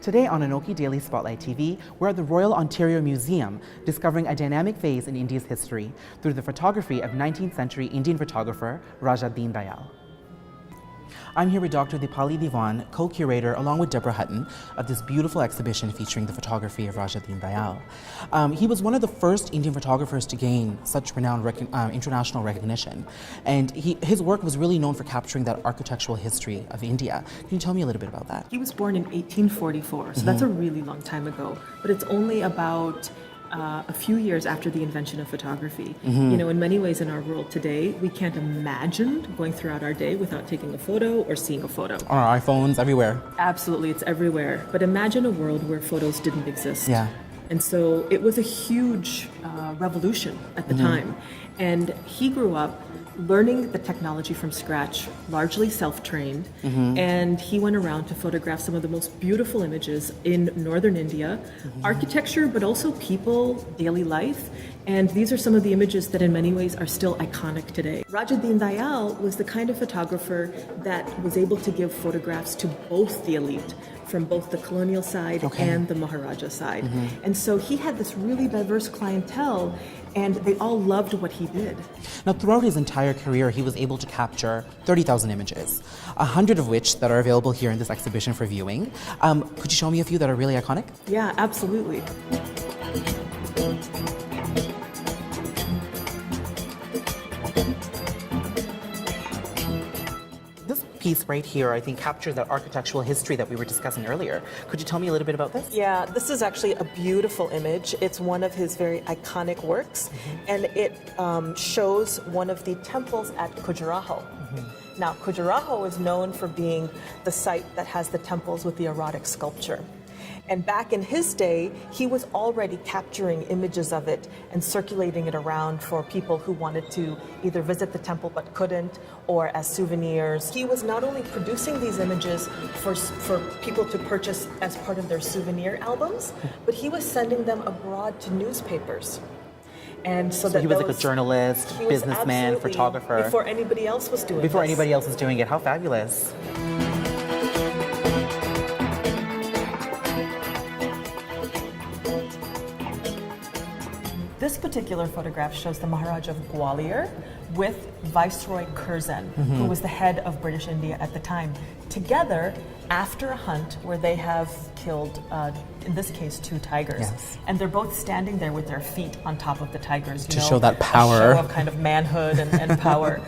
Today on ANOKHI Daily Spotlight TV, we're at the Royal Ontario Museum, discovering a dynamic phase in India's history through the photography of 19th century Indian photographer Raja Deen Dayal. I'm here with Dr. Deepali Dewan, co-curator, along with Deborah Hutton, of this beautiful exhibition featuring the photography of Raja Deen Dayal. He was one of the first Indian photographers to gain such renowned international recognition, and his work was really known for capturing that architectural history of India. Can you tell me a little bit about that? He was born in 1844, so that's a really long time ago, but it's only about a few years after the invention of photography. You know, in many ways in our world today, we can't imagine going throughout our day without taking a photo or seeing a photo. On our iPhones, everywhere. Absolutely, it's everywhere. But imagine a world where photos didn't exist. Yeah. And so it was a huge revolution at the time. And he grew up learning the technology from scratch, largely self-trained, and he went around to photograph some of the most beautiful images in northern India, architecture, but also people, daily life, and these are some of the images that in many ways are still iconic today. Raja Deen Dayal was the kind of photographer that was able to give photographs to both the elite, from both the colonial side and the Maharaja side. And so he had this really diverse clientele, and they all loved what he did. Now, throughout his entire career, he was able to capture 30,000 images, 100 of which that are available here in this exhibition for viewing. Could you show me a few that are really iconic? Yeah, absolutely. Piece right here, I think, captures that architectural history that we were discussing earlier. Could you tell me a little bit about this? Yeah, this is actually a beautiful image. It's one of his very iconic works, and it shows one of the temples at Khajuraho. Now, Khajuraho is known for being the site that has the temples with the erotic sculpture. And back in his day, he was already capturing images of it and circulating it around for people who wanted to either visit the temple but couldn't, or as souvenirs. He was not only producing these images for people to purchase as part of their souvenir albums, but he was sending them abroad to newspapers. And so he was like a journalist, businessman, photographer. Before anybody else was doing it. Before anybody else was doing it. How fabulous. This particular photograph shows the Maharaja of Gwalior with Viceroy Curzon, who was the head of British India at the time, together after a hunt where they have killed, in this case, 2 tigers. Yes. And they're both standing there with their feet on top of the tigers. To show that power. A show of kind of manhood and power.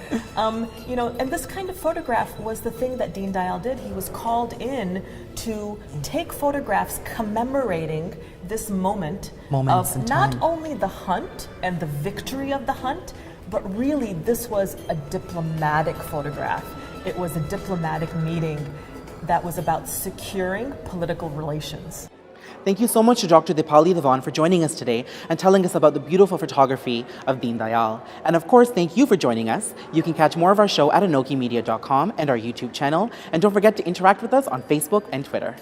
You know, and this kind of photograph was the thing that Deen Dayal did. He was called in to take photographs commemorating this moment of not only the hunt and the victory of the hunt, but really this was a diplomatic photograph. It was a diplomatic meeting that was about securing political relations. Thank you so much to Dr. Deepali Dewan for joining us today and telling us about the beautiful photography of Deen Dayal. And of course, thank you for joining us. You can catch more of our show at anokhimedia.com and our YouTube channel. And don't forget to interact with us on Facebook and Twitter.